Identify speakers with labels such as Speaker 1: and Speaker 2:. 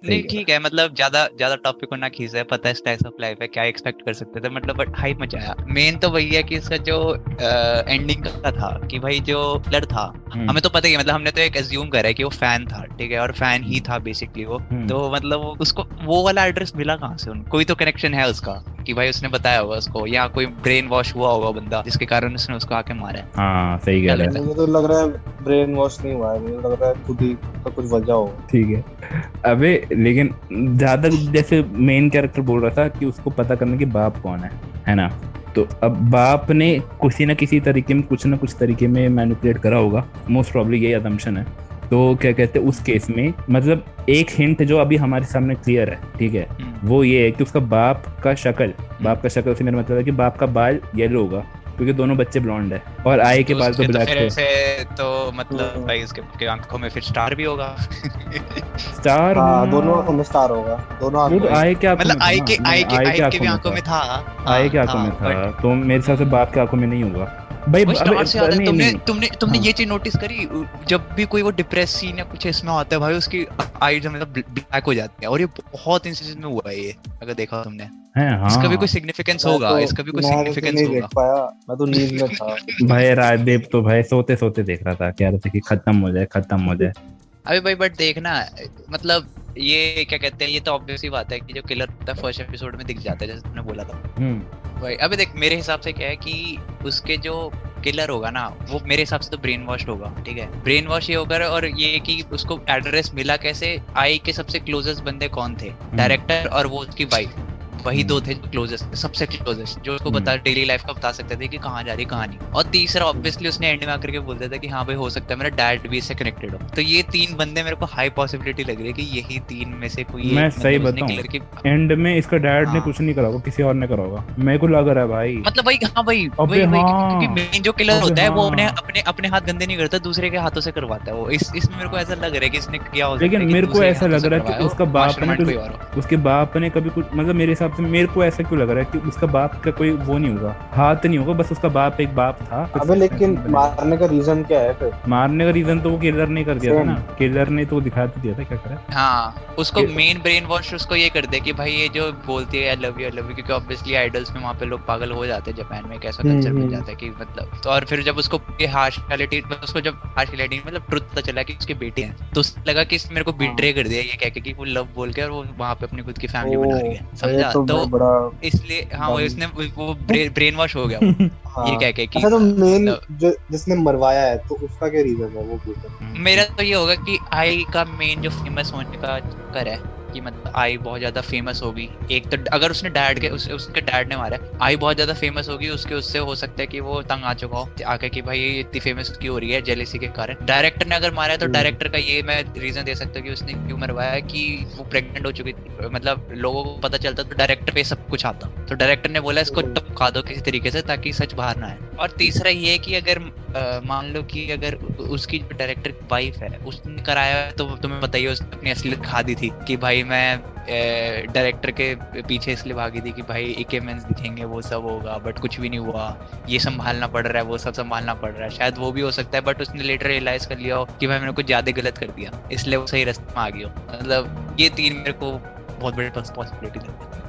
Speaker 1: नहीं ठीक है, मतलब ज्यादा ज्यादा टॉपिक को ना खींचे, पता है स्लाइस ऑफ लाइफ है, क्या एक्सपेक्ट कर सकते थे, मतलब बट हाइप मचा आया। मेन तो वही है कि इसका जो एंडिंग का था कि भाई जो किलर था, हमें तो पता ही है, मतलब हमने तो एक एज्यूम करा है कि वो फैन था, ठीक है, और फैन ही था बेसिकली वो। तो मतलब उसको वो वाला एड्रेस मिला कहाँ से उनको? कोई तो कनेक्शन है उसका कि भाई उसने बताया होगा उसको, या कोई ब्रेन वॉश हुआ होगा बंदा जिसके कारण उसने उसको आके मारा है।
Speaker 2: हाँ सही कह रहा है।
Speaker 3: मुझे तो लग रहा है ब्रेन वॉश नहीं हुआ है, मुझे लग रहा है खुद ही का कुछ वजह हो।
Speaker 2: ठीक है। अबे लेकिन ज्यादा जैसे मेन कैरेक्टर बोल रहा था कि उसको पता करना कि बाप कौन है ना? तो अब बाप ने किसी ना किसी तरीके में कुछ ना कुछ तरीके में मैनिपुलेट करा होगा, मोस्ट प्रॉब्ली यही असम्पशन है। तो क्या कहते हैं उस केस में, मतलब एक हिंट जो अभी हमारे सामने क्लियर है, ठीक है, वो ये है कि उसका बाप का शक्ल से मेरा मतलब है कि बाप का बाल येलो होगा, क्योंकि दोनों बच्चे ब्लॉन्ड है, और आई के बाल तो ब्लैक
Speaker 1: फिर ऐसे तो मतलब भाई इसके आंखों में फिर स्टार भी होगा।
Speaker 2: स्टार
Speaker 3: हाँ, दोनों आंखों में स्टार होगा, दोनों आंखों में।
Speaker 2: आए क्या
Speaker 1: मतलब आई के भी आंखों में था।
Speaker 2: आए के आंखों में था, तो मेरे हिसाब से बाप के आंखों में नहीं होगा भाई।
Speaker 1: स्टार से याद है,
Speaker 2: नहीं,
Speaker 1: तुमने ये चीज नोटिस करी, जब भी कोई वो डिप्रेस सीन या कुछ इसमें आता है भाई, उसकी आईज मतलब ब्लैक हो जाती है, और ये बहुत इंस्टेंस में हुआ है ये, अगर देखा तुमने।
Speaker 2: हाँ,
Speaker 1: इसका भी कोई सिग्निफिकेंस होगा, इसका भी कोई सिग्निफिकेंस होगा।
Speaker 3: देख पाया, मैं तो नींद में था।
Speaker 2: भाई राजदीप तो भाई सोते सोते देख रहा था, कह रहे थे कि खत्म हो जाए।
Speaker 1: अभी भाई बट देखना, मतलब ये क्या कहते हैं, ये तो ऑब्वियस ही बात है कि जो किलर होता है फर्स्ट एपिसोड में दिख जाता है, जैसे तुमने बोला था भाई। अभी देख मेरे हिसाब से क्या है कि उसके जो किलर होगा ना, वो मेरे हिसाब से तो ब्रेन वॉश होगा, ठीक है, ब्रेन वॉश ये होगा। और ये कि उसको एड्रेस मिला कैसे, आई के सबसे क्लोजेस्ट बंदे कौन थे, डायरेक्टर और वो उसकी वाइफ, वही दो थे जो क्लोजेस्ट, सबसे क्लोजेस्ट, जो उसको बता डेली लाइफ का बता सकते थे कि कहाँ जा रही कहानी। और तीसरा ऑब्वियसली उसने एंड में आकर के बोल दिया था कि हाँ भाई हो सकता है मेरा डैड भी इससे कनेक्टेड हो। तो ये तीन बंदे मेरे को हाई पॉसिबिलिटी लग रही है कि यही तीन में से कोई
Speaker 2: मैं
Speaker 1: एक,
Speaker 2: सही
Speaker 1: मतलब उसने
Speaker 2: बताऊं,
Speaker 1: किलर की
Speaker 2: एंड में इसका डैड ने कुछ नहीं करा होगा, किसी और ने करा होगा, मेरे को लग रहा है भाई।
Speaker 1: मतलब भाई हाँ भाई
Speaker 2: अबे
Speaker 1: वही
Speaker 2: हाँ,
Speaker 1: क्योंकि मेन जो किलर होता है वो
Speaker 2: हाँ।
Speaker 1: अपने अपने अपने हाथ गंदे नहीं करता, दूसरे के हाथों से करवाता है वो। इसमें मेरे को ऐसा लग रहा है कि इसने किया हो सकता
Speaker 2: लेकिन
Speaker 1: है कि
Speaker 2: मेरे को
Speaker 1: दूसरे के
Speaker 2: ऐसा
Speaker 1: हाथों
Speaker 2: लग
Speaker 1: से
Speaker 2: रहा है कि
Speaker 1: करवाया हो,
Speaker 2: उसका बाप ने
Speaker 1: मास्टरमाइंड कोई और हो।
Speaker 2: उसके बाप ने कभी कुछ, मतलब मेरे हिसाब से मेरे को ऐसा क्यों लग रहा है कि उसका बाप का कोई वो नहीं होगा, हाथ नहीं होगा, बस उसका बाप एक बाप था।
Speaker 3: अबे लेकिन मारने का रीजन क्या है फिर?
Speaker 2: मारने का रीजन तो वो किलर ने कर दिया था ना, किलर ने तो दिखा तो दिया था क्या करा।
Speaker 1: हाँ उसको मेन ब्रेन वॉश उसको ये कर दे कि भाई ये जो बोलती है आई लव यू, क्योंकि ऑब्वियसली आइडल्स में वहाँ पे लोग पागल हो जाते हैं, जापान में एक ऐसा कल्चर बन जाता है कि मतलब। तो और फिर जब उसको ये हार्श रियलिटी, उसको जब हार्श रियलिटी मतलब ट्रुथ पता चला कि उसके बेटे हैं, तो उसको लगा कि इसने मेरे को बिट्रे कर दिया ये कह के कि वो लव बोल के, और वो वहाँ पे अपनी खुद की फैमिली बना रही है, समझा? तो इसलिए हाँ इसने वो ब्रेन वॉश हो गया ये कह के कि
Speaker 3: अच्छा, तो मेन जो जिसने मरवाया है तो उसका क्या रीजन है वो पूछो।
Speaker 1: मेरा तो ये होगा कि आई का मेन जो फेमस होने का चक्कर है कि मतलब आई बहुत ज्यादा फेमस होगी। एक तो अगर उसने डैड के उसके डैड ने मारा, आई बहुत ज्यादा फेमस होगी, उसके उससे हो सकता है कि वो तंग आ चुका हो आके कि भाई ये इतनी फेमस क्यों हो रही है, जेलेसी के कारण। डायरेक्टर ने अगर मारा है तो डायरेक्टर का ये मैं रीजन दे सकता हूँ कि उसने क्यों मरवाया कि वो प्रेग्नेंट हो चुकी थी, मतलब लोगों को पता चलता तो डायरेक्टर पे सब कुछ आता, तो डायरेक्टर ने बोला इसको टपका दो किसी तरीके से ताकि सच बाहर ना आए। और तीसरा ये कि अगर मान लो कि अगर उसकी जो डायरेक्टर की वाइफ है उसने कराया, तो तुम्हें बताइए उसने अपनी असलियत खा दी थी कि भाई मैं डायरेक्टर के पीछे इसलिए भागी थी कि भाई इक्विपमेंट्स दिखेंगे वो सब होगा, बट कुछ भी नहीं हुआ, ये संभालना पड़ रहा है वो सब संभालना पड़ रहा है, शायद वो भी हो सकता है। बट उसने लेटर रियलाइज कर लिया हो कि भाई मैंने कुछ ज्यादा गलत कर दिया, इसलिए वो सही रास्ते में आ गया हो। मतलब ये तीन मेरे को बहुत बड़ी पॉसिबिलिटी लगती है।